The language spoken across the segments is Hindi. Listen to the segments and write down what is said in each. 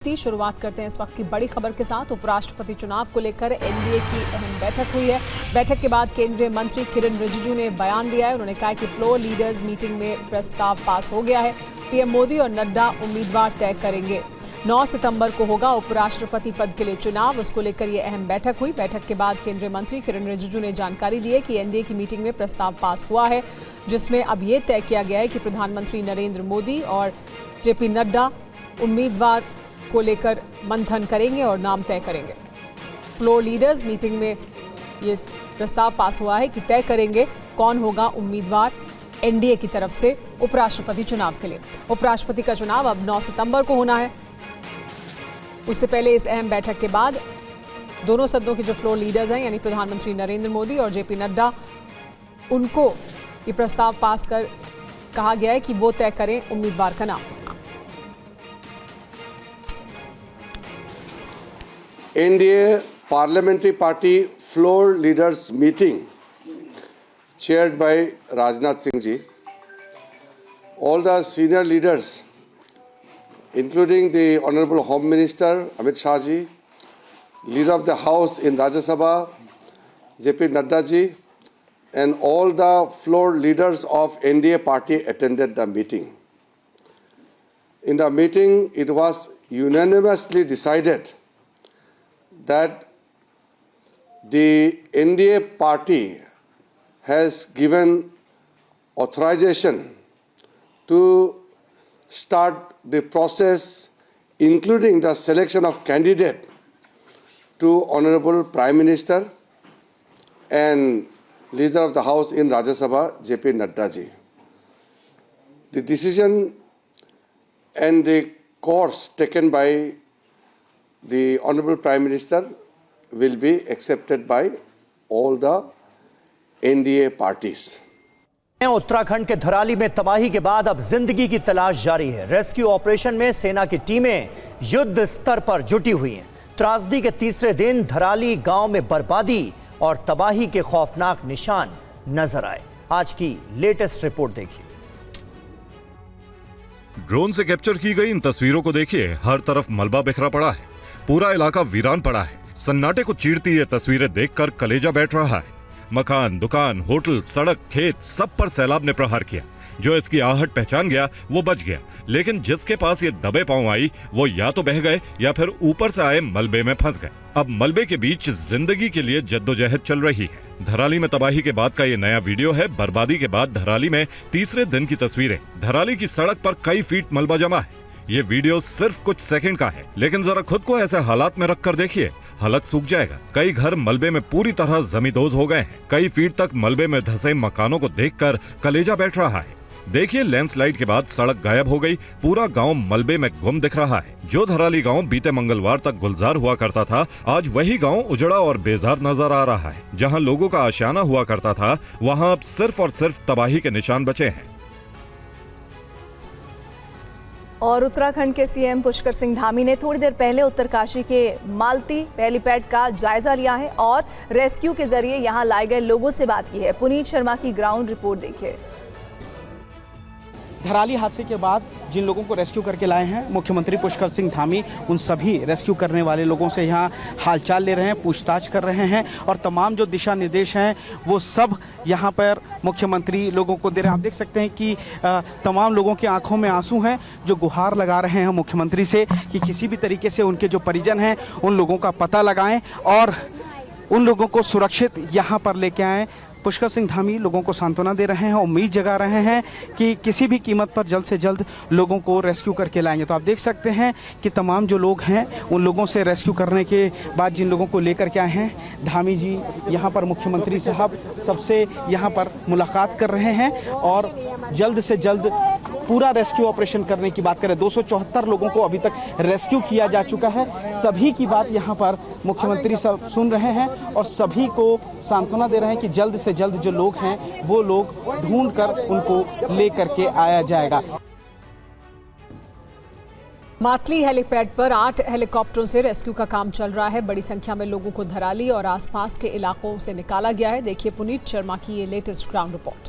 शुरुआत करते हैं इस वक्त की बड़ी खबर के साथ। उपराष्ट्रपति चुनाव को लेकर एनडीए की अहम बैठक हुई है। बैठक के बाद केंद्रीय मंत्री किरण रिजिजू ने बयान दिया है। उन्होंने कहा कि फ्लोर लीडर्स मीटिंग में प्रस्ताव पास हो गया है। पीएम मोदी और नड्डा उम्मीदवार तय करेंगे। 9 सितंबर को होगा उपराष्ट्रपति पद के लिए चुनाव, उसको लेकर ये अहम बैठक हुई। बैठक के बाद केंद्रीय मंत्री किरण रिजिजू ने जानकारी दी है कि एनडीए की मीटिंग में प्रस्ताव पास हुआ है, जिसमें अब ये तय किया गया है कि प्रधानमंत्री नरेंद्र मोदी और जेपी नड्डा उम्मीदवार को लेकर मंथन करेंगे और नाम तय करेंगे। फ्लोर लीडर्स मीटिंग में ये प्रस्ताव पास हुआ है कि तय करेंगे कौन होगा उम्मीदवार एनडीए की तरफ से उपराष्ट्रपति चुनाव के लिए। उपराष्ट्रपति का चुनाव अब 9 सितंबर को होना है। उससे पहले इस अहम बैठक के बाद दोनों सदनों के जो फ्लोर लीडर्स हैं, यानी प्रधानमंत्री नरेंद्र मोदी और जेपी नड्डा, उनको ये प्रस्ताव पास कर कहा गया है कि वो तय करें उम्मीदवार का नाम। NDA Parliamentary Party Floor Leaders Meeting chaired by Rajnath Singh ji. All the senior leaders, including the Honorable Home Minister Amit Shah ji, Leader of the House in Rajya Sabha JP Nadda ji, and all the floor leaders of NDA party attended the meeting. In the meeting, it was unanimously decided that the NDA party has given authorization to start the process, including the selection of candidate to Honorable Prime Minister and Leader of the House in Rajya Sabha, JP Nadda ji. The decision and the course taken by the Honorable Prime Minister will be accepted by all the NDA parties. Uttarakhand के धराली में तबाही के बाद अब जिंदगी की तलाश जारी है। रेस्क्यू ऑपरेशन में सेना की टीमें युद्ध स्तर पर जुटी हुई हैं। त्रासदी के तीसरे दिन धराली गांव में बर्बादी और तबाही के खौफनाक निशान नजर आए। आज की लेटेस्ट रिपोर्ट देखिए। ड्रोन से कैप्चर की गई इन तस्वीरों को देखिए। हर तरफ मलबा बिखरा पड़ा है, पूरा इलाका वीरान पड़ा है। सन्नाटे को चीरती ये तस्वीरें देखकर कलेजा बैठ रहा है। मकान, दुकान, होटल, सड़क, खेत, सब पर सैलाब ने प्रहार किया। जो इसकी आहट पहचान गया वो बच गया, लेकिन जिसके पास ये दबे पांव आई वो या तो बह गए या फिर ऊपर से आए मलबे में फंस गए। अब मलबे के बीच जिंदगी के लिए जद्दोजहद चल रही है। धराली में तबाही के बाद का ये नया वीडियो है। बर्बादी के बाद धराली में तीसरे दिन की तस्वीरें। धराली की सड़क पर कई फीट मलबा जमा है। ये वीडियो सिर्फ कुछ सेकंड का है, लेकिन जरा खुद को ऐसे हालात में रखकर देखिए, हलक सूख जाएगा। कई घर मलबे में पूरी तरह जमींदोज हो गए हैं। कई फीट तक मलबे में धंसे मकानों को देखकर कलेजा बैठ रहा है। देखिए, लैंडस्लाइड के बाद सड़क गायब हो गई, पूरा गांव मलबे में गुम दिख रहा है। जो धराली गांव बीते मंगलवार तक गुलजार हुआ करता था, आज वही गांव उजड़ा और बेजार नजर आ रहा है। जहां लोगों का आशियाना हुआ करता था, वहां अब सिर्फ और सिर्फ तबाही के निशान बचे हैं। और उत्तराखंड के सीएम पुष्कर सिंह धामी ने थोड़ी देर पहले उत्तरकाशी के मालती हेलीपैड का जायजा लिया है और रेस्क्यू के जरिए यहां लाए गए लोगों से बात की है। पुनीत शर्मा की ग्राउंड रिपोर्ट देखिए। धराली हादसे के बाद जिन लोगों को रेस्क्यू करके लाए हैं मुख्यमंत्री पुष्कर सिंह धामी, उन सभी रेस्क्यू करने वाले लोगों से यहाँ हालचाल ले रहे हैं, पूछताछ कर रहे हैं और तमाम जो दिशा निर्देश हैं वो सब यहाँ पर मुख्यमंत्री लोगों को दे रहे हैं। आप देख सकते हैं कि तमाम लोगों की आंखों में आंसू हैं, जो गुहार लगा रहे हैं मुख्यमंत्री से कि किसी भी तरीके से उनके जो परिजन हैं उन लोगों का पता लगाएं और उन लोगों को सुरक्षित यहाँ पर लेके आएँ। पुष्कर सिंह धामी लोगों को सांत्वना दे रहे हैं, उम्मीद जगा रहे हैं कि किसी भी कीमत पर जल्द से जल्द लोगों को रेस्क्यू करके लाएंगे। तो आप देख सकते हैं कि तमाम जो लोग हैं उन लोगों से रेस्क्यू करने के बाद जिन लोगों को लेकर के आए हैं, धामी जी यहाँ पर मुख्यमंत्री साहब सबसे यहाँ पर मुलाकात कर रहे हैं और जल्द से जल्द पूरा रेस्क्यू ऑपरेशन करने की बात करें। 274 लोगों को अभी तक रेस्क्यू किया जा चुका है। सभी की बात यहाँ पर मुख्यमंत्री साहब सुन रहे हैं और सभी को सांत्वना दे रहे हैं कि जल्द से जल्द जो लोग हैं वो लोग ढूंढ कर उनको ले करके आया जाएगा। मातली हेलीपैड पर 8 हेलीकॉप्टरों से रेस्क्यू का काम चल रहा है। बड़ी संख्या में लोगों को धराली और आसपास के इलाकों से निकाला गया है। देखिए पुनीत शर्मा की ये लेटेस्ट ग्राउंड रिपोर्ट।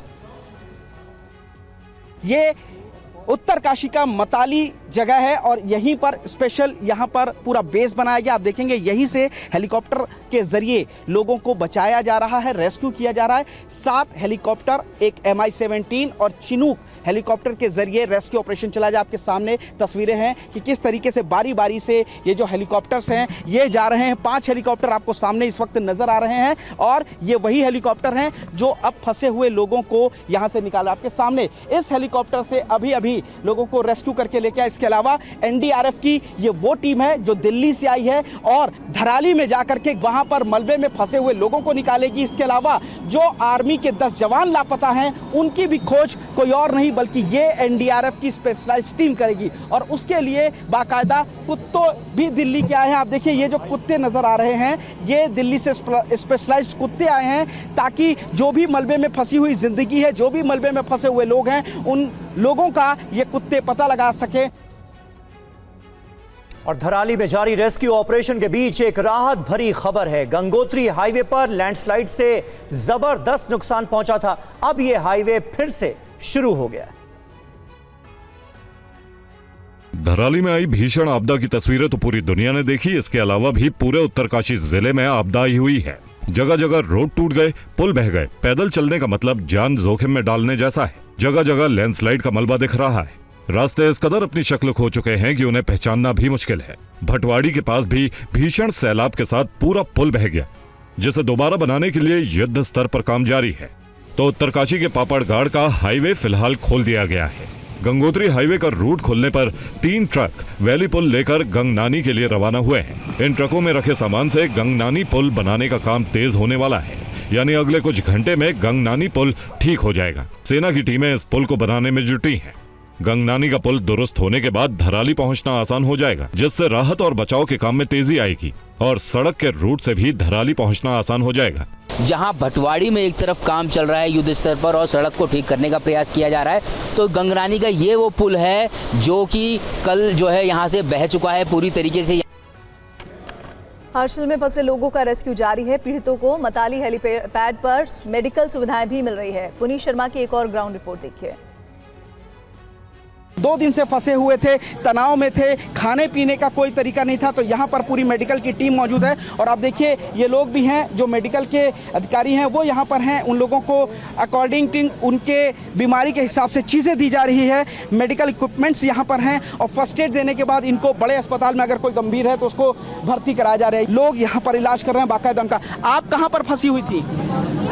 ये उत्तरकाशी का मताली जगह है और यहीं पर स्पेशल यहाँ पर पूरा बेस बनाया गया। आप देखेंगे यहीं से हेलीकॉप्टर के जरिए लोगों को बचाया जा रहा है, रेस्क्यू किया जा रहा है। 7 हेलीकॉप्टर, एक MI-17 और चिनूक हेलीकॉप्टर के जरिए रेस्क्यू ऑपरेशन चला जा। आपके सामने तस्वीरें हैं कि किस तरीके से बारी बारी से ये जो हेलीकॉप्टर्स हैं ये जा रहे हैं। 5 हेलीकॉप्टर आपको सामने इस वक्त नजर आ रहे हैं और ये वही हेलीकॉप्टर हैं जो अब फंसे हुए लोगों को यहाँ से निकाला। आपके सामने इस हेलीकॉप्टर से अभी अभी लोगों को रेस्क्यू करके लेके आए। इसके अलावा NDRF की ये वो टीम है जो दिल्ली से आई है और धराली में जाकर के वहाँ पर मलबे में फंसे हुए लोगों को निकालेगी। इसके अलावा जो आर्मी के 10 जवान लापता हैं उनकी भी खोज कोई और नहीं बल्कि ये NDRF की स्पेशलाइज्ड टीम करेगी और उसके लिए बाकायदा कुत्तों भी दिल्ली के आए हैं। आप देखिए ये जो कुत्ते नजर आ रहे हैं ये दिल्ली से स्पेशलाइज्ड कुत्ते आए हैं ताकि जो भी मलबे में फंसी हुई जिंदगी है, जो भी मलबे में फंसे हुए लोग हैं, उन लोगों का ये कुत्ते पता लगा सके। और धराली में जारी रेस्क्यू ऑपरेशन के बीच एक राहत भरी खबर है। गंगोत्री हाईवे पर लैंडस्लाइड से जबरदस्त नुकसान पहुंचा था, अब यह हाईवे फिर से शुरू हो गया। धराली में आई भीषण आपदा की तस्वीरें तो पूरी दुनिया ने देखी। इसके अलावा भी पूरे उत्तरकाशी जिले में आपदा आई हुई है। जगह जगह रोड टूट गए, पुल बह गए। पैदल चलने का मतलब जान जोखिम में डालने जैसा है। जगह जगह लैंडस्लाइड का मलबा दिख रहा है। रास्ते इस कदर अपनी शक्ल खो चुके हैं कि उन्हें पहचानना भी मुश्किल है। भटवाड़ी के पास भी भीषण सैलाब के साथ पूरा पुल बह गया, जिसे दोबारा बनाने के लिए युद्ध स्तर पर काम जारी है। तो उत्तरकाशी के पापड़गाड़ का हाईवे फिलहाल खोल दिया गया है। गंगोत्री हाईवे का रूट खोलने पर 3 ट्रक वैली पुल लेकर गंगनानी के लिए रवाना हुए हैं। इन ट्रकों में रखे सामान से गंगनानी पुल बनाने का काम तेज होने वाला है, यानी अगले कुछ घंटे में गंगनानी पुल ठीक हो जाएगा। सेना की टीमें इस पुल को बनाने में जुटी हैं। गंगनानी का पुल दुरुस्त होने के बाद धराली पहुंचना आसान हो जाएगा, जिससे राहत और बचाव के काम में तेजी आएगी और सड़क के रूट से भी धराली पहुंचना आसान हो जाएगा। जहां भटवाड़ी में एक तरफ काम चल रहा है युद्ध स्तर पर और सड़क को ठीक करने का प्रयास किया जा रहा है, तो गंगनानी का ये वो पुल है जो कि कल जो है यहां से बह चुका है पूरी तरीके से। हर्षल में फंसे लोगों का रेस्क्यू जारी है। पीड़ितों को मताली हेलीपैड पर मेडिकल सुविधाएं भी मिल रही है। पुनीत शर्मा की एक और ग्राउंड रिपोर्ट देखिए। 2 दिन से फंसे हुए थे, तनाव में थे, खाने पीने का कोई तरीका नहीं था, तो यहाँ पर पूरी मेडिकल की टीम मौजूद है और आप देखिए ये लोग भी हैं जो मेडिकल के अधिकारी हैं वो यहाँ पर हैं। उन लोगों को अकॉर्डिंग टू उनके बीमारी के हिसाब से चीज़ें दी जा रही है। मेडिकल इक्विपमेंट्स यहाँ पर हैं और फर्स्ट एड देने के बाद इनको बड़े अस्पताल में अगर कोई गंभीर है तो उसको भर्ती कराया जा रहा है। लोग यहाँ पर इलाज कर रहे हैं बाकायदा उनका। आप कहाँ पर फंसी हुई थी?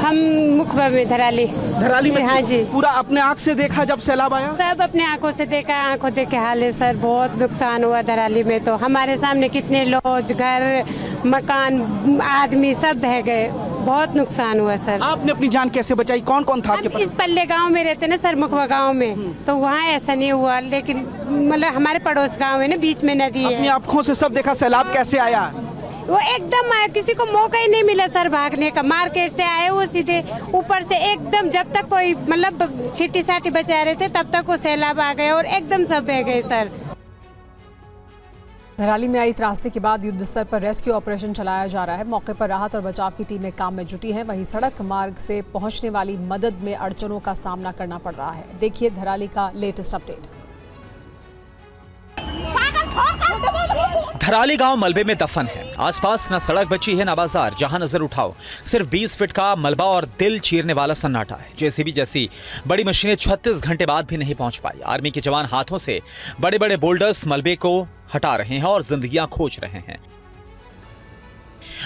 हम मुखबा में धराली में। हाँ जी, पूरा अपने आँख से देखा जब सैलाब आया? सब अपने आंखों से देखा, आंखों देखे हाल है सर। बहुत नुकसान हुआ धराली में, तो हमारे सामने कितने लॉज, घर, मकान, आदमी सब बह गए। बहुत नुकसान हुआ सर। आपने अपनी जान कैसे बचाई? कौन कौन था आपके पास? इस पल्ले गांव में रहते ना सर, मुखबा गांव में, तो वहाँ ऐसा नहीं हुआ, लेकिन मतलब हमारे पड़ोस गांव है ना, बीच में नदी है। अपनी आँखों से सब देखा सैलाब कैसे आया? वो एकदम किसी को मौका ही नहीं मिला सर भागने का। मार्केट से आए वो सीधे ऊपर से एकदम, जब तक कोई मतलब सीटी साटी बचा रहे थे तब तक वो सैलाब आ गए और एकदम सब बह गए सर। धराली में आई त्रासदी के बाद युद्ध स्तर पर रेस्क्यू ऑपरेशन चलाया जा रहा है। मौके पर राहत और बचाव की टीमें काम में जुटी हैं। वहीं सड़क मार्ग से पहुंचने वाली मदद में अड़चनों का सामना करना पड़ रहा है। देखिए धराली का लेटेस्ट अपडेट। धराली गांव मलबे में दफन है। आसपास न सड़क बची है न बाजार। जहां नजर उठाओ सिर्फ 20 फीट का मलबा और दिल चीरने वाला सन्नाटा है। जेसीबी जैसी बड़ी मशीनें 36 घंटे बाद भी नहीं पहुंच पाई। आर्मी के जवान हाथों से बड़े बड़े बोल्डर्स मलबे को हटा रहे हैं और जिंदगियां खोज रहे हैं।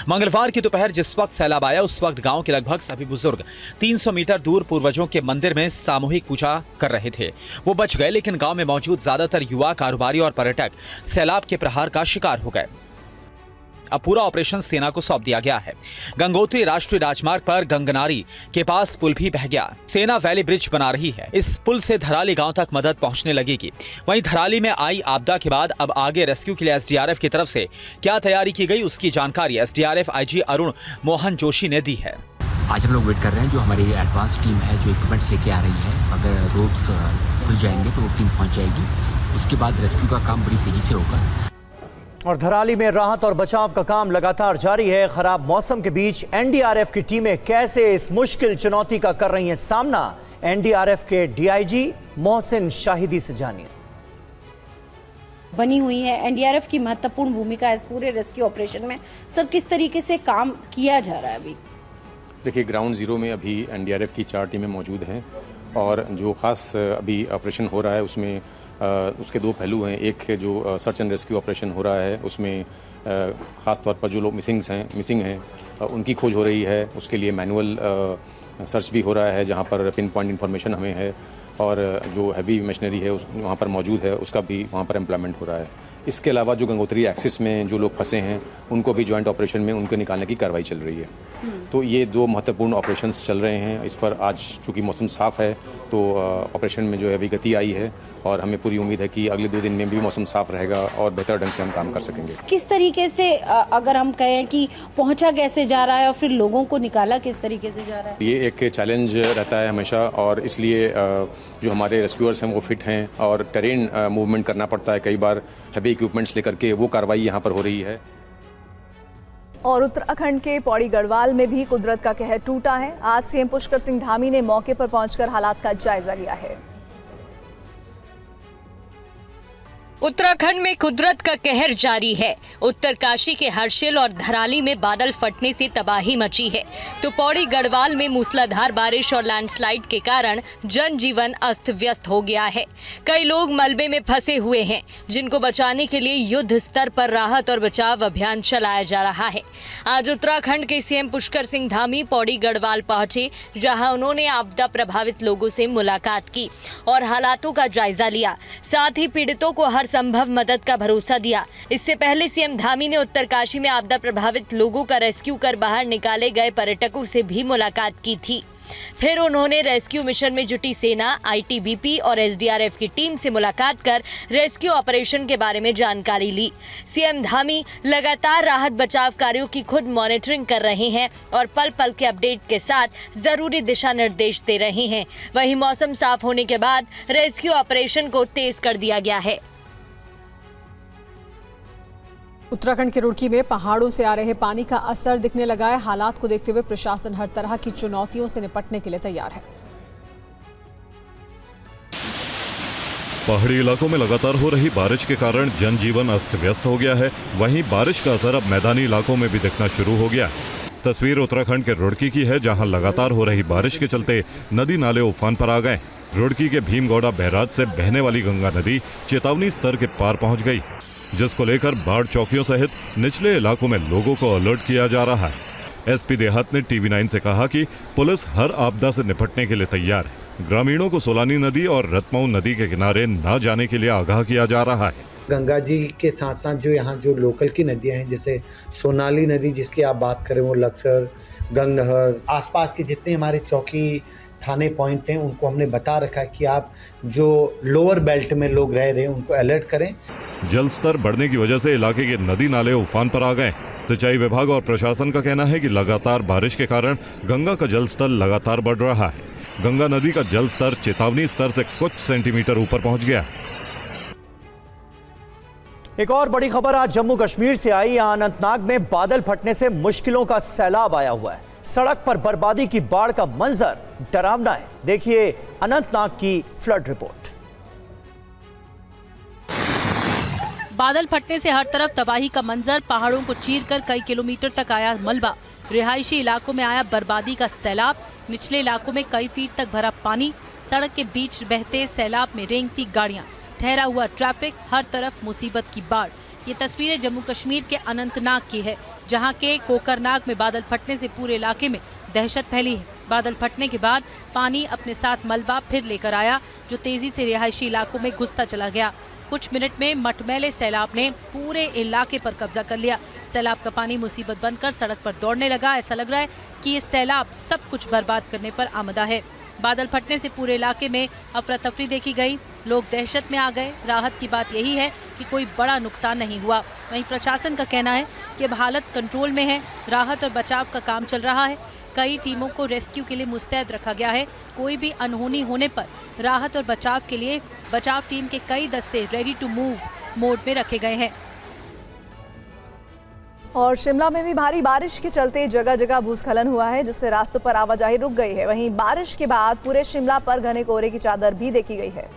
मंगलवार की दोपहर जिस वक्त सैलाब आया उस वक्त गांव के लगभग सभी बुजुर्ग 300 मीटर दूर पूर्वजों के मंदिर में सामूहिक पूजा कर रहे थे। वो बच गए, लेकिन गांव में मौजूद ज्यादातर युवा, कारोबारी और पर्यटक सैलाब के प्रहार का शिकार हो गए। अब पूरा ऑपरेशन सेना को सौंप दिया गया है। गंगोत्री राष्ट्रीय राजमार्ग पर गंगनारी के पास पुल भी बह गया। सेना वैली ब्रिज बना रही है। इस पुल से धराली गांव तक मदद पहुंचने लगेगी। वहीं धराली में आई आपदा के बाद अब आगे रेस्क्यू के लिए एसडीआरएफ की तरफ से क्या तैयारी की गई उसकी जानकारी एसडीआरएफ आईजी अरुण मोहन जोशी ने दी है। आज हम लोग वेट कर रहे हैं, जो हमारी एडवांस टीम है जो इक्विपमेंट्स लेके आ रही है। अगर रोड्स खुल जाएंगे तो वो टीम पहुंच जाएगी। उसके बाद रेस्क्यू का काम बड़ी तेजी से होगा। और धराली में राहत और बचाव का काम लगातार जारी है। खराब मौसम के बीच एनडीआरएफ की टीमें कैसे इस मुश्किल चुनौती का कर रही हैं सामना, एनडीआरएफ के डीआईजी मोहसिन शाहिदी से जानिए। बनी हुई है एनडीआरएफ की महत्वपूर्ण भूमिका इस पूरे रेस्क्यू ऑपरेशन में। सर, किस तरीके से काम किया जा रहा है अभी? देखिए, ग्राउंड ज़ीरो में अभी एनडीआरएफ की 4 टीमें मौजूद हैं और जो ख़ास अभी ऑपरेशन हो रहा है उसमें उसके 2 पहलू हैं। एक जो सर्च एंड रेस्क्यू ऑपरेशन हो रहा है उसमें ख़ास तौर पर जो लोग मिसिंग हैं उनकी खोज हो रही है। उसके लिए मैनुअल सर्च भी हो रहा है जहाँ पर पिन पॉइंट इन्फॉर्मेशन हमें है, और जो हैवी मशीनरी है वहाँ पर मौजूद है उसका भी वहाँ पर एम्प्लॉयमेंट हो रहा है। इसके अलावा जो गंगोत्री एक्सिस में जो लोग फंसे हैं उनको भी जॉइंट ऑपरेशन में उनको निकालने की कार्रवाई चल रही है। तो ये 2 महत्वपूर्ण ऑपरेशंस चल रहे हैं। इस पर आज चूँकि मौसम साफ़ है तो ऑपरेशन में जो है अभी गति आई है और हमें पूरी उम्मीद है कि अगले 2 दिन में भी मौसम साफ़ रहेगा और बेहतर ढंग से हम काम कर सकेंगे। किस तरीके से अगर हम कहें कि पहुंचा कैसे जा रहा है और फिर लोगों को निकाला किस तरीके से जा रहा है? ये एक चैलेंज रहता है हमेशा, और इसलिए जो हमारे रेस्क्यूअर्स हैं वो फिट हैं और टेरेन मूवमेंट करना पड़ता है कई बार हैवी इक्विपमेंट्स लेकर के, वो कार्रवाई यहाँ पर हो रही है। और उत्तराखंड के पौड़ी गढ़वाल में भी कुदरत का कहर टूटा है। आज सीएम पुष्कर सिंह धामी ने मौके पर पहुंचकर हालात का जायजा लिया है। उत्तराखंड में कुदरत का कहर जारी है। उत्तरकाशी के हर्षिल और धराली में बादल फटने से तबाही मची है, तो पौड़ी गढ़वाल में मूसलाधार बारिश और लैंडस्लाइड के कारण जनजीवन अस्त व्यस्त हो गया है। कई लोग मलबे में फंसे हुए हैं, जिनको बचाने के लिए युद्ध स्तर पर राहत और बचाव अभियान चलाया जा रहा है। आज उत्तराखंड के सीएम पुष्कर सिंह धामी पौड़ी गढ़वाल पहुंचे, जहां उन्होंने आपदा प्रभावित लोगों से मुलाकात की और हालातों का जायजा लिया। साथ ही पीड़ितों को हर संभव मदद का भरोसा दिया। इससे पहले सीएम धामी ने उत्तरकाशी में आपदा प्रभावित लोगों का रेस्क्यू कर बाहर निकाले गए पर्यटकों से भी मुलाकात की थी। फिर उन्होंने रेस्क्यू मिशन में जुटी सेना, आईटीबीपी और एसडीआरएफ की टीम से मुलाकात कर रेस्क्यू ऑपरेशन के बारे में जानकारी ली। सीएम धामी लगातार राहत बचाव कार्यों की खुद मॉनिटरिंग कर रहे हैं और पल पल के अपडेट के साथ जरूरी दिशा निर्देश दे रहे हैं। वहीं मौसम साफ होने के बाद रेस्क्यू ऑपरेशन को तेज कर दिया गया है। उत्तराखंड के रुड़की में पहाड़ों से आ रहे पानी का असर दिखने लगा है। हालात को देखते हुए प्रशासन हर तरह की चुनौतियों से निपटने के लिए तैयार है। पहाड़ी इलाकों में लगातार हो रही बारिश के कारण जनजीवन अस्त व्यस्त हो गया है। वहीं बारिश का असर अब मैदानी इलाकों में भी दिखना शुरू हो गया है। तस्वीर उत्तराखंड के रुड़की की है, जहां लगातार हो रही बारिश के चलते नदी नाले उफान पर आ गए। रुड़की के भीमगौड़ा बैराज से बहने वाली गंगा नदी चेतावनी स्तर के पार पहुंच गई, जिसको लेकर बाढ़ चौकियों सहित निचले इलाकों में लोगों को अलर्ट किया जा रहा है। एसपी देहात ने टीवी9 से कहा कि पुलिस हर आपदा से निपटने के लिए तैयार है। ग्रामीणों को सोलानी नदी और रतमाऊ नदी के किनारे न जाने के लिए आगाह किया जा रहा है। गंगा जी के साथ साथ जो यहाँ जो लोकल की नदियाँ हैं, जैसे सोनाली नदी जिसकी आप बात करें, वो लक्सर, गंगनहर, आसपास के जितने हमारे चौकी थाने पॉइंट हैं उनको हमने बता रखा है कि आप जो लोअर बेल्ट में लोग रह रहे हैं उनको अलर्ट करें। जल स्तर बढ़ने की वजह से इलाके के नदी नाले उफान पर आ गए। सिंचाई विभाग और प्रशासन का कहना है कि लगातार बारिश के कारण गंगा का जल स्तर लगातार बढ़ रहा है। गंगा नदी का जल स्तर चेतावनी स्तर से कुछ सेंटीमीटर ऊपर पहुंच गया। एक और बड़ी खबर आज जम्मू कश्मीर से आई। अनंतनाग में बादल फटने से मुश्किलों का सैलाब आया हुआ है। सड़क पर बर्बादी की बाढ़ का मंजर डरावना है। देखिए अनंतनाग की फ्लड रिपोर्ट। बादल फटने से हर तरफ तबाही का मंजर, पहाड़ों को चीरकर कई किलोमीटर तक आया मलबा, रिहायशी इलाकों में आया बर्बादी का सैलाब, निचले इलाकों में कई फीट तक भरा पानी, सड़क के बीच बहते सैलाब में रेंगती गाड़ियां, ठहरा हुआ ट्रैफिक, हर तरफ मुसीबत की बाढ़। ये तस्वीरें जम्मू कश्मीर के अनंतनाग की है, जहां के कोकरनाग में बादल फटने से पूरे इलाके में दहशत फैली है। बादल फटने के बाद पानी अपने साथ मलबा फिर लेकर आया, जो तेजी से रिहायशी इलाकों में घुसता चला गया। कुछ मिनट में मटमैले सैलाब ने पूरे इलाके पर कब्जा कर लिया। सैलाब का पानी मुसीबत बनकर सड़क पर दौड़ने लगा। ऐसा लग रहा है कि ये सैलाब सब कुछ बर्बाद करने पर आमदा है। बादल फटने से पूरे इलाके में अफरा तफरी देखी गई, लोग दहशत में आ गए। राहत की बात यही है कि कोई बड़ा नुकसान नहीं हुआ। वहीं प्रशासन का कहना है कि अब हालत कंट्रोल में है, राहत और बचाव का काम चल रहा है। कई टीमों को रेस्क्यू के लिए मुस्तैद रखा गया है। कोई भी अनहोनी होने पर राहत और बचाव के लिए बचाव टीम के कई दस्ते रेडी टू मूव मोड में रखे गए हैं। और शिमला में भी भारी बारिश के चलते जगह जगह भूस्खलन हुआ है, जिससे रास्तों पर आवाजाही रुक गई है। वहीं बारिश के बाद पूरे शिमला पर घने कोहरे की चादर भी देखी गई है।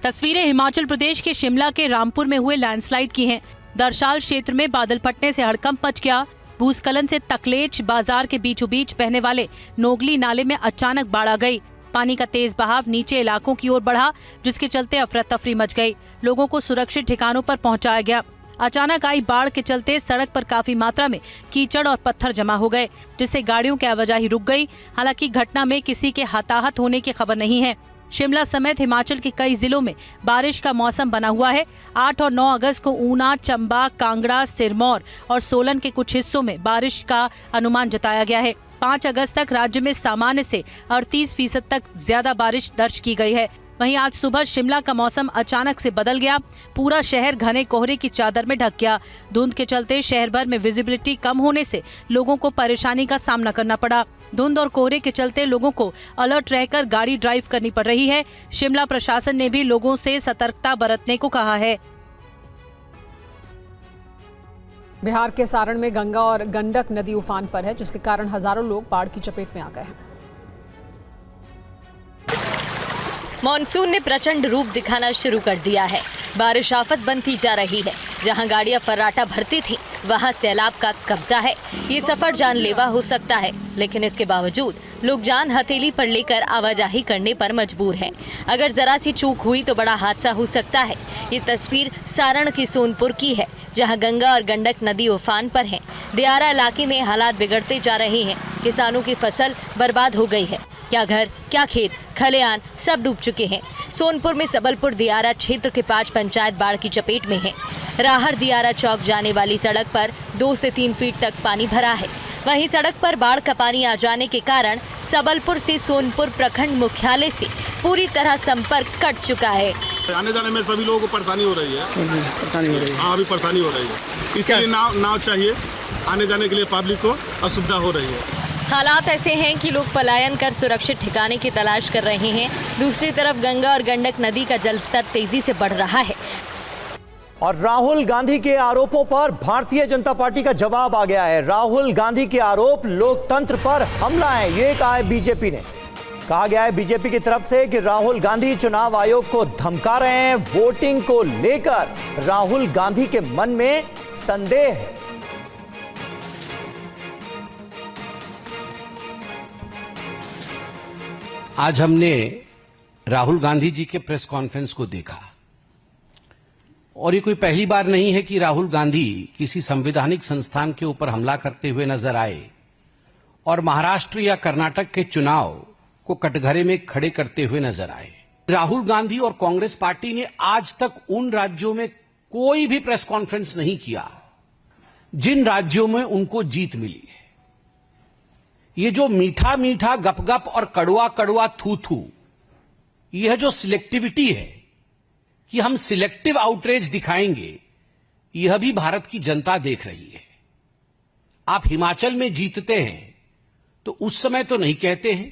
तस्वीरें हिमाचल प्रदेश के शिमला के रामपुर में हुए लैंडस्लाइड की हैं। दरसाल क्षेत्र में बादल फटने से हड़कंप मच गया। भूस्खलन से तकलेच बाजार के बीचों बीच बहने वाले नोगली नाले में अचानक बाढ़ आ गई। पानी का तेज बहाव नीचे इलाकों की ओर बढ़ा, जिसके चलते अफरा तफरी मच गई। लोगों को सुरक्षित ठिकानों पर पहुंचाया गया। अचानक आई बाढ़ के चलते सड़क पर काफी मात्रा में कीचड़ और पत्थर जमा हो गए, जिससे गाड़ियों की आवाजाही रुक गई। हालांकि घटना में किसी के हताहत होने की खबर नहीं है। शिमला समेत हिमाचल के कई जिलों में बारिश का मौसम बना हुआ है। 8 और 9 अगस्त को ऊना, चंबा, कांगड़ा, सिरमौर और सोलन के कुछ हिस्सों में बारिश का अनुमान जताया गया है। 5 अगस्त तक राज्य में सामान्य से 38% तक ज्यादा बारिश दर्ज की गई है। वहीं आज सुबह शिमला का मौसम अचानक से बदल गया। पूरा शहर घने कोहरे की चादर में ढक गया। धुंध के चलते शहर भर में विजिबिलिटी कम होने से लोगों को परेशानी का सामना करना पड़ा। धुंध और कोहरे के चलते लोगों को अलर्ट रहकर गाड़ी ड्राइव करनी पड़ रही है। शिमला प्रशासन ने भी लोगों से सतर्कता बरतने को कहा है। बिहार के सारण में गंगा और गंडक नदी उफान पर है, जिसके कारण हजारों लोग बाढ़ की चपेट में आ गए हैं। मॉनसून ने प्रचंड रूप दिखाना शुरू कर दिया है। बारिश आफत बनती जा रही है। जहां गाड़ियां फर्राटा भरती थी, वहां सैलाब का कब्जा है। ये सफर जानलेवा हो सकता है, लेकिन इसके बावजूद लोग जान हथेली पर लेकर आवाजाही करने पर मजबूर हैं। अगर जरा सी चूक हुई तो बड़ा हादसा हो सकता है। ये तस्वीर सारण की सोनपुर की है, जहां गंगा और गंडक नदी उफान पर है। दियारा इलाके में हालात बिगड़ते जा रहे हैं। किसानों की फसल बर्बाद हो गई है। क्या घर, क्या खेत, खलिहान सब डूब चुके हैं। सोनपुर में सबलपुर दियारा क्षेत्र के 5 पंचायत बाढ़ की चपेट में है। राहर दियारा चौक जाने वाली सड़क पर 2 से 3 फीट तक पानी भरा है। वहीं सड़क पर बाढ़ का पानी आ जाने के कारण सबलपुर से सोनपुर प्रखंड मुख्यालय से पूरी तरह संपर्क कट चुका है। आने जाने में सभी लोगों को परेशानी हो रही है। हाँ, अभी परेशानी हो रही है। इसके लिए नाव चाहिए। आने जाने के लिए पब्लिक को असुविधा हो रही है। हालात ऐसे हैं कि लोग पलायन कर सुरक्षित ठिकाने की तलाश कर रहे हैं। दूसरी तरफ गंगा और गंडक नदी का जलस्तर तेजी से बढ़ रहा है। और राहुल गांधी के आरोपों पर भारतीय जनता पार्टी का जवाब आ गया है। राहुल गांधी के आरोप लोकतंत्र पर हमला है, ये कहा है बीजेपी ने। कहा गया है बीजेपी की तरफ से कि राहुल गांधी चुनाव आयोग को धमका रहे हैं। वोटिंग को लेकर राहुल गांधी के मन में संदेह है। आज हमने राहुल गांधी जी के प्रेस कॉन्फ्रेंस को देखा और ये कोई पहली बार नहीं है कि राहुल गांधी किसी संवैधानिक संस्थान के ऊपर हमला करते हुए नजर आए और महाराष्ट्र या कर्नाटक के चुनाव को कटघरे में खड़े करते हुए नजर आए। राहुल गांधी और कांग्रेस पार्टी ने आज तक उन राज्यों में कोई भी प्रेस कॉन्फ्रेंस नहीं किया जिन राज्यों में उनको जीत मिली है। ये जो मीठा मीठा गप गप और कड़वा कड़वा थू थू, यह जो सिलेक्टिविटी है कि हम सिलेक्टिव आउटरीच दिखाएंगे, यह भी भारत की जनता देख रही है। आप हिमाचल में जीतते हैं तो उस समय तो नहीं कहते हैं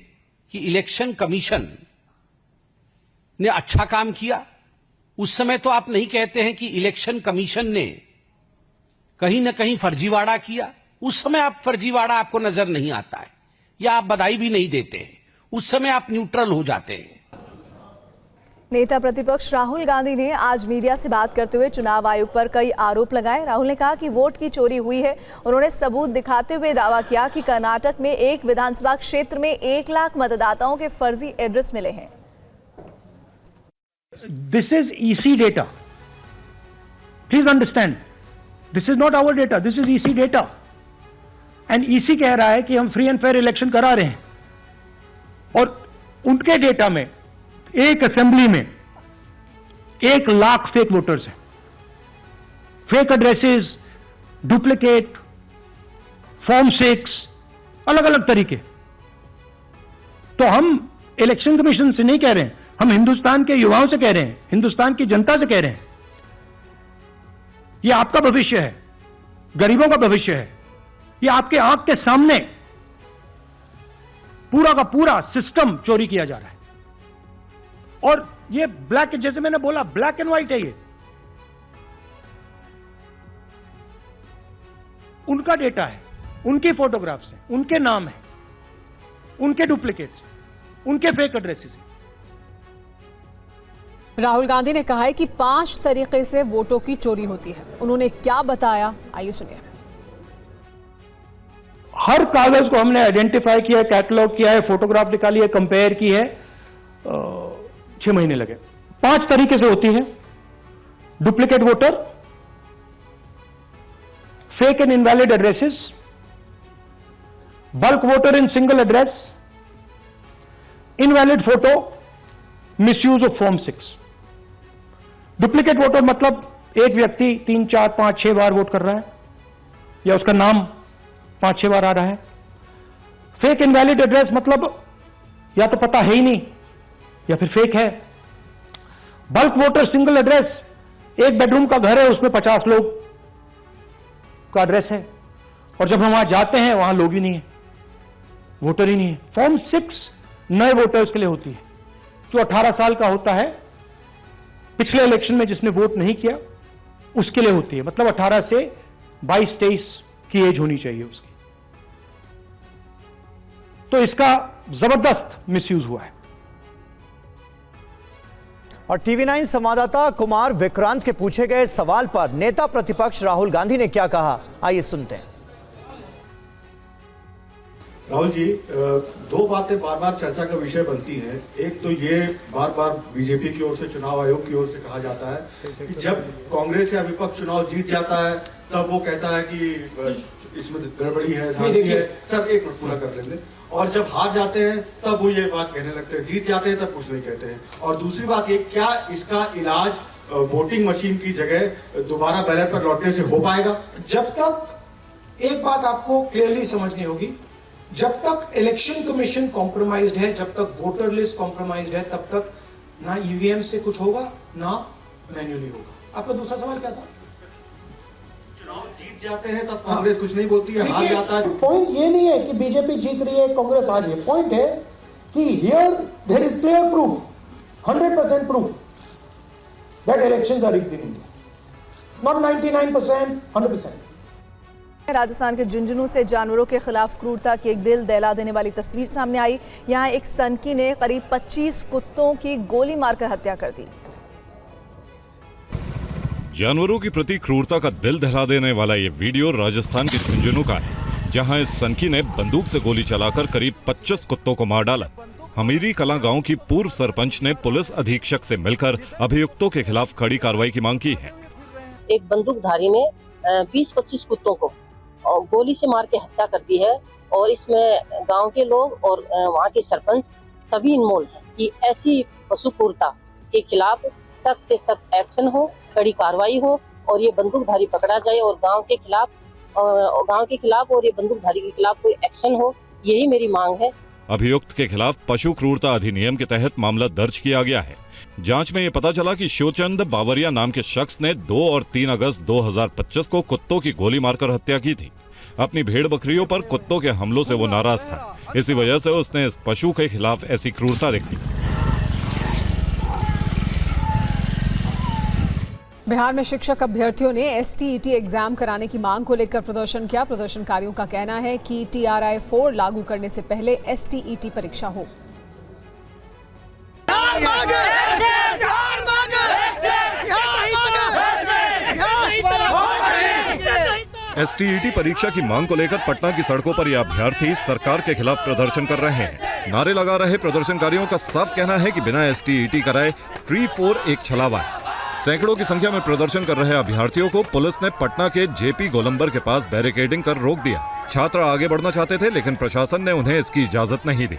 कि इलेक्शन कमीशन ने अच्छा काम किया। उस समय तो आप नहीं कहते हैं कि इलेक्शन कमीशन ने कहीं ना कहीं फर्जीवाड़ा किया। उस समय आप फर्जीवाड़ा आपको नजर नहीं आता है या आप बधाई भी नहीं देते हैं। उस समय आप न्यूट्रल हो जाते हैं। नेता प्रतिपक्ष राहुल गांधी ने आज मीडिया से बात करते हुए चुनाव आयोग पर कई आरोप लगाए। राहुल ने कहा कि वोट की चोरी हुई है। उन्होंने सबूत दिखाते हुए दावा किया कि कर्नाटक में एक विधानसभा क्षेत्र में 1 लाख मतदाताओं के फर्जी एड्रेस मिले हैं। This is EC data. Please understand, this is not our data. This is EC data. And EC कह रहा है कि हम फ्री एंड फेयर इलेक्शन करा रहे हैं और उनके डेटा में एक असेंबली में 1 लाख फेक वोटर्स हैं, फेक एड्रेसेस, डुप्लीकेट, फॉर्म 6, अलग अलग तरीके। तो हम इलेक्शन कमीशन से नहीं कह रहे हैं, हम हिंदुस्तान के युवाओं से कह रहे हैं, हिंदुस्तान की जनता से कह रहे हैं, ये आपका भविष्य है, गरीबों का भविष्य है। ये आपके आंख के सामने पूरा का पूरा सिस्टम चोरी किया जा रहा है और ये ब्लैक, जैसे मैंने बोला, ब्लैक एंड व्हाइट है। ये उनका डेटा है, उनकी फोटोग्राफ्स हैं, उनके नाम है, उनके डुप्लीकेट्स, उनके फेक एड्रेसेस हैं। राहुल गांधी ने कहा है कि 5 तरीके से वोटों की चोरी होती है। उन्होंने क्या बताया, आइए सुनिए। हर कागज को हमने आइडेंटिफाई किया है, कैटलॉग किया है, फोटोग्राफ निकाली है, कंपेयर की है। 6 महीने लगे। 5 तरीके से होती है। Duplicate voter, fake and invalid addresses, bulk voter in single address, invalid photo, misuse of form 6। Duplicate voter मतलब एक व्यक्ति 3, 4, 5, 6 बार वोट कर रहा है या उसका नाम 5-6 बार आ रहा है। फेक इनवैलिड एड्रेस मतलब या तो पता है ही नहीं या फिर फेक है। बल्क वोटर सिंगल एड्रेस, एक बेडरूम का घर है, उसमें 50 लोग का एड्रेस है और जब हम वहां जाते हैं वहां लोग ही नहीं है, वोटर ही नहीं है। फॉर्म 6 नए वोटर्स के लिए होती है, जो 18 साल का होता है, पिछले इलेक्शन में जिसने वोट नहीं किया उसके लिए होती है। मतलब 18 से 22-23 की एज होनी चाहिए उसकी। तो इसका जबरदस्त मिसयूज हुआ है। और टीवी 9 संवाददाता कुमार विक्रांत के पूछे गए सवाल पर नेता प्रतिपक्ष राहुल गांधी ने क्या कहा, आइए सुनते हैं। राहुल जी, 2 बातें बार बार चर्चा का विषय बनती हैं। एक तो ये बार बार बीजेपी की ओर से, चुनाव आयोग की ओर से कहा जाता है कि जब कांग्रेस या विपक्ष चुनाव जीत जाता है तब वो कहता है कि इसमें गड़बड़ी है, धांधली है। सर एक मिनट पूरा कर लेंगे। और जब हार जाते हैं तब वो ये बात कहने लगते हैं, जीत जाते हैं तब कुछ नहीं कहते हैं। और दूसरी बात ये, क्या इसका इलाज वोटिंग मशीन की जगह दोबारा बैलेट पर लौटने से हो पाएगा? जब तक एक बात आपको क्लियरली समझनी होगी, जब तक इलेक्शन कमीशन कॉम्प्रोमाइज्ड है, जब तक वोटर लिस्ट कॉम्प्रोमाइज्ड है, तब तक ना ईवीएम से कुछ होगा ना मैन्युअली होगा। आपका दूसरा सवाल क्या था? चुनाव जीत जाते हैं तब कांग्रेस कुछ नहीं बोलती है, हार जाता है। पॉइंट ये नहीं है कि बीजेपी जीत रही है, कांग्रेस हार रही है। पॉइंट है कि here there is clear proof, 100% proof that elections are rigged in India, not 99%, 100%। Rajasthan के झुंझुनू से जानवरों के खिलाफ क्रूरता की एक दिल दहला देने वाली तस्वीर सामने आई। यहां एक सनकी ने करीब 25 कुत्तों की गोली मारकर हत्या कर दी। जानवरों के प्रति क्रूरता का दिल दहला देने वाला ये वीडियो राजस्थान के झुंझुनू का है, जहां इस सनकी ने बंदूक से गोली चलाकर करीब 25 कुत्तों को मार डाला। हमीरी कलां गांव की पूर्व सरपंच ने पुलिस अधीक्षक से मिलकर अभियुक्तों के खिलाफ कड़ी कार्रवाई की मांग की है। एक बंदूकधारी ने 20-25 कुत्तों को गोली से मार के हत्या कर दी है और इसमें गांव के लोग और वहां के सरपंच सभी इन्वॉल्व हैं कि ऐसी पशु क्रूरता के खिलाफ सख्त से सख्त एक्शन हो, कड़ी कार्रवाई हो और ये बंदूकधारी पकड़ा जाए और गांव के खिलाफ और ये बंदूकधारी के खिलाफ कोई एक्शन हो, यही मेरी मांग है। अभियुक्त के खिलाफ पशु क्रूरता अधिनियम के तहत मामला दर्ज किया गया है। जांच में ये पता चला कि शिवचंद बावरिया नाम के शख्स ने 2 और 3 अगस्त 2025 को कुत्तों की गोली मारकर हत्या की थी। अपनी भेड़ बकरियों पर कुत्तों के हमलों से वो नाराज था, इसी वजह से उसने इस पशु के खिलाफ ऐसी क्रूरता दिखाई। बिहार में शिक्षक अभ्यर्थियों ने STET एग्जाम कराने की मांग को लेकर प्रदर्शन किया। प्रदर्शनकारियों का कहना है कि TRI 4 लागू करने से पहले STET परीक्षा हो। STET परीक्षा की मांग को लेकर पटना की सड़कों पर ये अभ्यर्थी सरकार के खिलाफ प्रदर्शन कर रहे हैं। नारे लगा रहे प्रदर्शनकारियों का साफ कहना है कि बिना STET कराए फ्री 4 एक छलावा है। सैकड़ों की संख्या में प्रदर्शन कर रहे अभ्यर्थियों को पुलिस ने पटना के JP गोलंबर के पास बैरिकेडिंग कर रोक दिया। छात्र आगे बढ़ना चाहते थे लेकिन प्रशासन ने उन्हें इसकी इजाजत नहीं दी।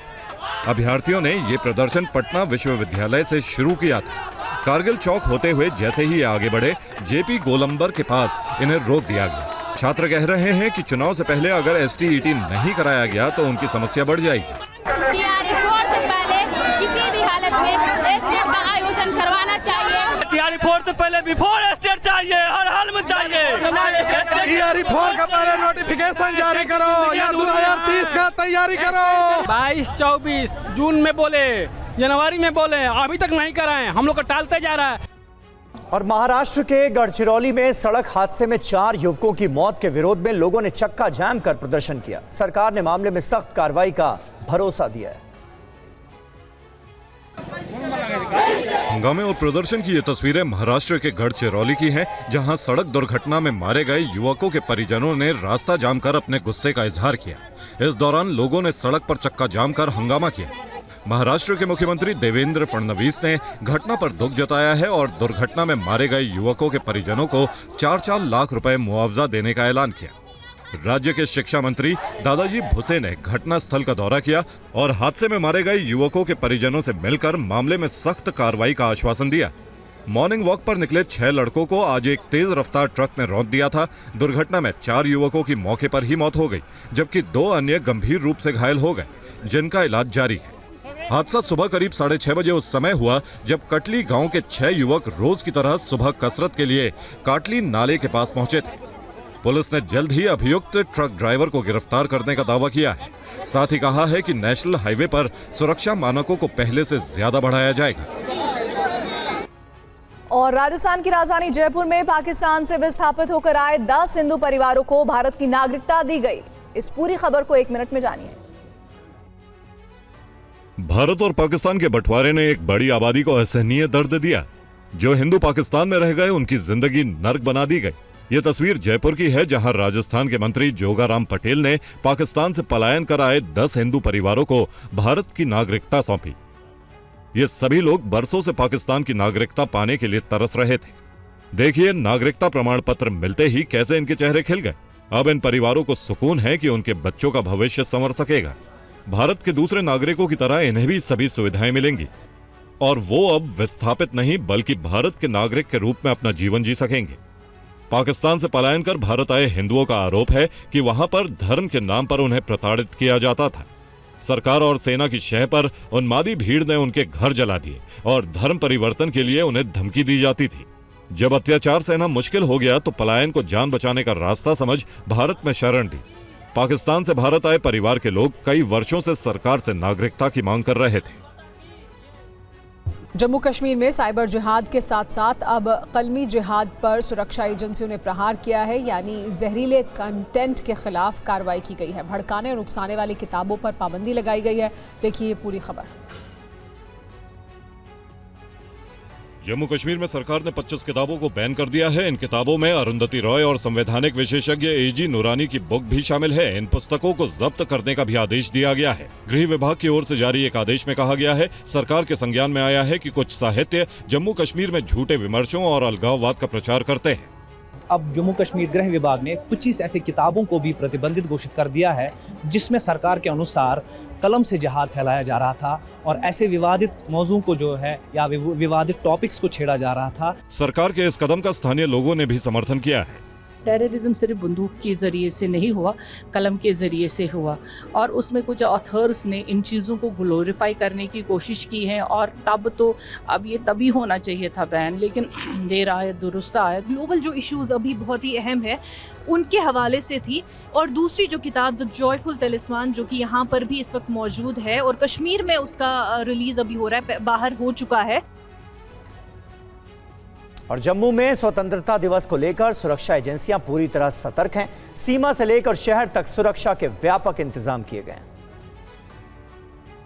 अभ्यर्थियों ने ये प्रदर्शन पटना विश्वविद्यालय से शुरू किया था। कारगिल चौक होते हुए जैसे ही आगे बढ़े, JP गोलंबर के पास इन्हें रोक दिया गया। छात्र कह रहे हैं कि चुनाव से पहले अगर STET नहीं कराया गया तो उनकी समस्या बढ़ जाएगी। TRI 4 से पहले किसी भी हालत में STET का आयोजन करवाना चाहिए। TRI 4 से पहले बिफोर STET चाहिए, हर हाल में चाहिए। TRI 4 का पहले नोटिफिकेशन जारी करो या 2030 का तैयारी करो। 22-24 जून में बोले, जनवरी में बोले, अभी तक नहीं कराए, हम लोग को टालते जा रहा है। और महाराष्ट्र के गढ़चिरौली में सड़क हादसे में 4 युवकों की मौत के विरोध में लोगों ने चक्का जाम कर प्रदर्शन किया। सरकार ने मामले में सख्त कार्रवाई का भरोसा दिया है। हंगामे और प्रदर्शन की ये तस्वीरें महाराष्ट्र के गढ़चिरौली की हैं, जहां सड़क दुर्घटना में मारे गए युवकों के परिजनों ने रास्ता जाम कर अपने गुस्से का इजहार किया। इस दौरान लोगों ने सड़क पर चक्का जाम कर हंगामा किया। महाराष्ट्र के मुख्यमंत्री देवेंद्र फडणवीस ने घटना पर दुख जताया है और दुर्घटना में मारे गए युवकों के परिजनों को 4-4 लाख रुपए मुआवजा देने का ऐलान किया। राज्य के शिक्षा मंत्री दादाजी भुसे ने घटना स्थल का दौरा किया और हादसे में मारे गए युवकों के परिजनों से मिलकर मामले में सख्त कार्रवाई का आश्वासन दिया। मॉर्निंग वॉक पर निकले 6 लड़कों को आज एक तेज रफ्तार ट्रक ने रौंद दिया था। दुर्घटना में 4 युवकों की मौके पर ही मौत हो गई, जबकि 2 अन्य गंभीर रूप से घायल हो गए, जिनका इलाज जारी है। हादसा सुबह करीब 6:30 बजे उस समय हुआ जब कटली गांव के 6 युवक रोज की तरह सुबह कसरत के लिए काटली नाले के पास पहुंचे थे। पुलिस ने जल्द ही अभियुक्त ट्रक ड्राइवर को गिरफ्तार करने का दावा किया है। साथ ही कहा है कि नेशनल हाईवे पर सुरक्षा मानकों को पहले से ज्यादा बढ़ाया जाएगा। और राजस्थान की राजधानी जयपुर में पाकिस्तान से विस्थापित होकर आए 10 हिंदू परिवारों को भारत की नागरिकता दी गई। इस पूरी खबर को 1 मिनट में जानिए। भारत और पाकिस्तान के बंटवारे ने एक बड़ी आबादी को असहनीय दर्द दिया। जो हिंदू पाकिस्तान में रह गए, उनकी जिंदगी नर्क बना दी गई। ये तस्वीर जयपुर की है, जहां राजस्थान के मंत्री जोगाराम पटेल ने पाकिस्तान से पलायन कर आए 10 हिंदू परिवारों को भारत की नागरिकता सौंपी। ये सभी लोग बरसों से पाकिस्तान की नागरिकता पाने के लिए तरस रहे थे। देखिए, नागरिकता प्रमाण पत्र मिलते ही कैसे इनके चेहरे खिल गए। अब इन परिवारों को सुकून है कि उनके बच्चों का भविष्य संवर सकेगा। भारत के दूसरे नागरिकों की तरह इन्हें भी सभी सुविधाएं मिलेंगी और वो अब विस्थापित नहीं बल्कि भारत के नागरिक के रूप में अपना जीवन जी सकेंगे। पाकिस्तान से पलायन कर भारत आए हिंदुओं का आरोप है कि वहां पर धर्म के नाम पर उन्हें प्रताड़ित किया जाता था। सरकार और सेना की शह पर उन्मादी भीड़ ने उनके घर जला दिए और धर्म परिवर्तन के लिए उन्हें धमकी दी जाती थी। जब अत्याचार सहना मुश्किल हो गया तो पलायन को जान बचाने का रास्ता समझ भारत में शरण ली। पाकिस्तान से भारत आए परिवार के लोग कई वर्षों से सरकार से नागरिकता की मांग कर रहे थे। जम्मू कश्मीर में साइबर जिहाद के साथ साथ अब कलमी जिहाद पर सुरक्षा एजेंसियों ने प्रहार किया है, यानी जहरीले कंटेंट के खिलाफ कार्रवाई की गई है। भड़काने और उकसाने वाली किताबों पर पाबंदी लगाई गई है। देखिए पूरी खबर। जम्मू कश्मीर में सरकार ने 25 किताबों को बैन कर दिया है। इन किताबों में अरुंधति रॉय और संवैधानिक विशेषज्ञ एजी नूरानी की बुक भी शामिल है। इन पुस्तकों को जब्त करने का भी आदेश दिया गया है। गृह विभाग की ओर से जारी एक आदेश में कहा गया है, सरकार के संज्ञान में आया है कि कुछ साहित्य जम्मू कश्मीर में झूठे विमर्शों और अलगाववाद का प्रचार करते हैं। अब जम्मू कश्मीर गृह विभाग ने 25 ऐसी किताबों को भी प्रतिबंधित घोषित कर दिया है, जिसमें सरकार के अनुसार कलम से जिहाद फैलाया जा रहा था और ऐसे विवादित मौजू को जो है या विवादित टॉपिक्स को छेड़ा जा रहा था। सरकार के इस कदम का स्थानीय लोगों ने भी समर्थन किया है। टेररिज्म सिर्फ बंदूक के ज़रिए से नहीं हुआ, कलम के ज़रिए से हुआ और उसमें कुछ ऑथर्स ने इन चीज़ों को ग्लोरीफाई करने की कोशिश की है और तब तो अब ये तभी होना चाहिए था बैन, लेकिन देर आए दुरुस्त आए। ग्लोबल जो इश्यूज अभी बहुत ही अहम है उनके हवाले से थी। और दूसरी जो किताब द जॉयफुल तलिस्मान जो कि यहाँ पर भी इस वक्त मौजूद है और कश्मीर में उसका रिलीज अभी हो रहा है, बाहर हो चुका है। और जम्मू में स्वतंत्रता दिवस को लेकर सुरक्षा एजेंसियां पूरी तरह सतर्क हैं। सीमा से लेकर शहर तक सुरक्षा के व्यापक इंतजाम किए गए हैं।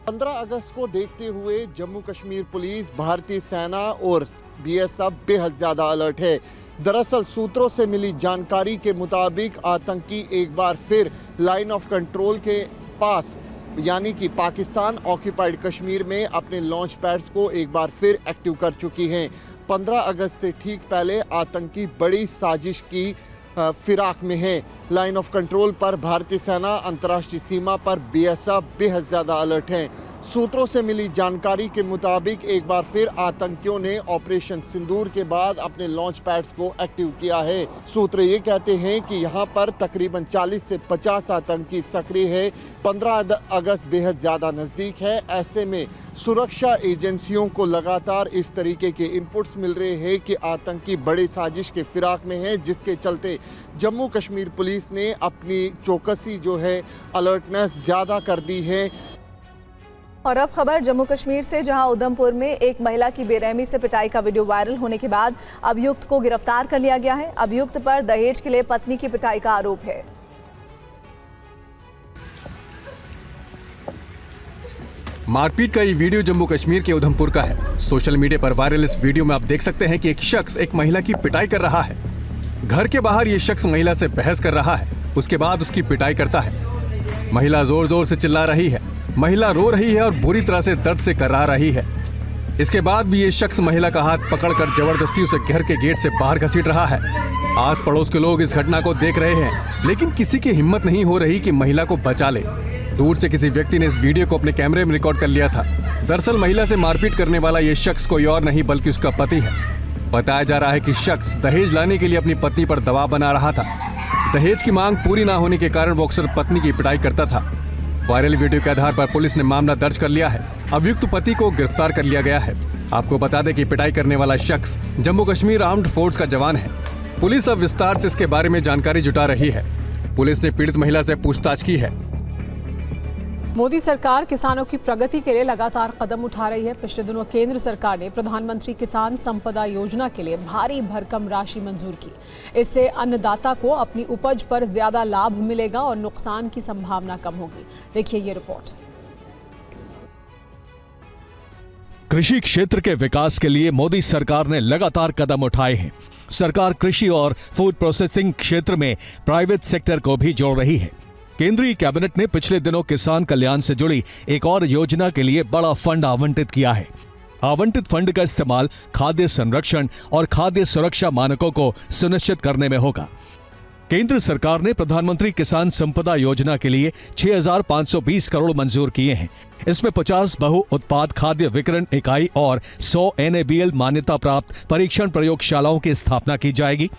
15 अगस्त को देखते हुए जम्मू कश्मीर पुलिस, भारतीय सेना और बीएसएफ बेहद ज्यादा अलर्ट है। दरअसल सूत्रों से मिली जानकारी के मुताबिक आतंकी एक बार फिर लाइन ऑफ कंट्रोल के पास यानी कि पाकिस्तान ऑक्यूपाइड कश्मीर में अपने लॉन्च पैड्स को एक बार फिर एक्टिव कर चुकी हैं। 15 अगस्त से ठीक पहले आतंकी बड़ी साजिश की फिराक में है। लाइन ऑफ कंट्रोल पर भारतीय सेना, अंतर्राष्ट्रीय सीमा पर बीएसएफ बेहद ज़्यादा अलर्ट हैं। सूत्रों से मिली जानकारी के मुताबिक एक बार फिर आतंकियों ने ऑपरेशन सिंदूर के बाद अपने लॉन्च पैड्स को एक्टिव किया है। सूत्र ये कहते हैं कि यहाँ पर तकरीबन 40 से 50 आतंकी सक्रिय है। 15 अगस्त बेहद ज़्यादा नज़दीक है। ऐसे में सुरक्षा एजेंसियों को लगातार इस तरीके के इनपुट्स मिल रहे हैं कि आतंकी बड़ी साजिश के फिराक में है, जिसके चलते जम्मू कश्मीर पुलिस ने अपनी चौकसी जो है, अलर्टनेस ज़्यादा कर दी है। और अब खबर जम्मू कश्मीर से, जहां उधमपुर में एक महिला की बेरहमी से पिटाई का वीडियो वायरल होने के बाद अभियुक्त को गिरफ्तार कर लिया गया है। अभियुक्त पर दहेज के लिए पत्नी की पिटाई का आरोप है। मारपीट का ये वीडियो जम्मू कश्मीर के उधमपुर का है। सोशल मीडिया पर वायरल इस वीडियो में आप देख सकते हैं कि एक शख्स एक महिला की पिटाई कर रहा है। घर के बाहर ये शख्स महिला से बहस कर रहा है, उसके बाद उसकी पिटाई करता है। महिला जोर जोर से चिल्ला रही है, महिला रो रही है और बुरी तरह से दर्द से कराह रही है। इसके बाद भी ये शख्स महिला का हाथ पकड़कर जबरदस्ती उसे घर के गेट से बाहर घसीट रहा है। आस पड़ोस के लोग इस घटना को देख रहे हैं, लेकिन किसी की हिम्मत नहीं हो रही कि महिला को बचा ले। दूर से किसी व्यक्ति ने इस वीडियो को अपने कैमरे में रिकॉर्ड कर लिया था। दरअसल महिला से मारपीट करने वाला ये शख्स कोई और नहीं बल्कि उसका पति है। बताया जा रहा है कि शख्स दहेज लाने के लिए अपनी पत्नी पर दबाव बना रहा था। दहेज की मांग पूरी ना होने के कारण वो अक्सर पत्नी की पिटाई करता था। वायरल वीडियो के आधार पर पुलिस ने मामला दर्ज कर लिया है। अभियुक्त पति को गिरफ्तार कर लिया गया है। आपको बता दें कि पिटाई करने वाला शख्स जम्मू कश्मीर आर्म्ड फोर्स का जवान है। पुलिस अब विस्तार से इसके बारे में जानकारी जुटा रही है। पुलिस ने पीड़ित महिला से पूछताछ की है। मोदी सरकार किसानों की प्रगति के लिए लगातार कदम उठा रही है। पिछले दिनों केंद्र सरकार ने प्रधानमंत्री किसान संपदा योजना के लिए भारी भरकम राशि मंजूर की। इससे अन्नदाता को अपनी उपज पर ज्यादा लाभ मिलेगा और नुकसान की संभावना कम होगी। देखिए ये रिपोर्ट। कृषि क्षेत्र के विकास के लिए मोदी सरकार ने लगातार कदम उठाए हैं। सरकार कृषि और फूड प्रोसेसिंग क्षेत्र में प्राइवेट सेक्टर को भी जोड़ रही है। केंद्रीय कैबिनेट ने पिछले दिनों किसान कल्याण से जुड़ी एक और योजना के लिए बड़ा फंड आवंटित किया है। आवंटित फंड का इस्तेमाल खाद्य संरक्षण और खाद्य सुरक्षा मानकों को सुनिश्चित करने में होगा। केंद्र सरकार ने प्रधानमंत्री किसान संपदा योजना के लिए 6,520 करोड़ मंजूर किए हैं। इसमें 50 बहु उत्पाद खाद्य वितरण इकाई और 100 NABL मान्यता प्राप्त परीक्षण प्रयोगशालाओं की स्थापना की जाएगी।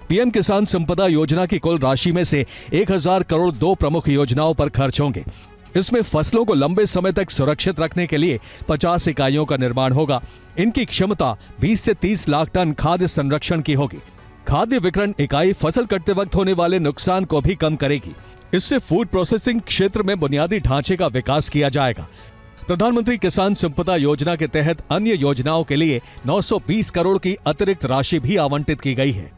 पीएम किसान संपदा योजना की कुल राशि में से 1,000 करोड़ 2 प्रमुख योजनाओं पर खर्च होंगे। इसमें फसलों को लंबे समय तक सुरक्षित रखने के लिए 50 इकाइयों का निर्माण होगा। इनकी क्षमता 20 से 30 लाख टन खाद्य संरक्षण की होगी। खाद्य वितरण इकाई फसल कटते वक्त होने वाले नुकसान को भी कम करेगी। इससे फूड प्रोसेसिंग क्षेत्र में बुनियादी ढांचे का विकास किया जाएगा। प्रधानमंत्री किसान संपदा योजना के तहत अन्य योजनाओं के लिए 920 करोड़ की अतिरिक्त राशि भी आवंटित की गई है।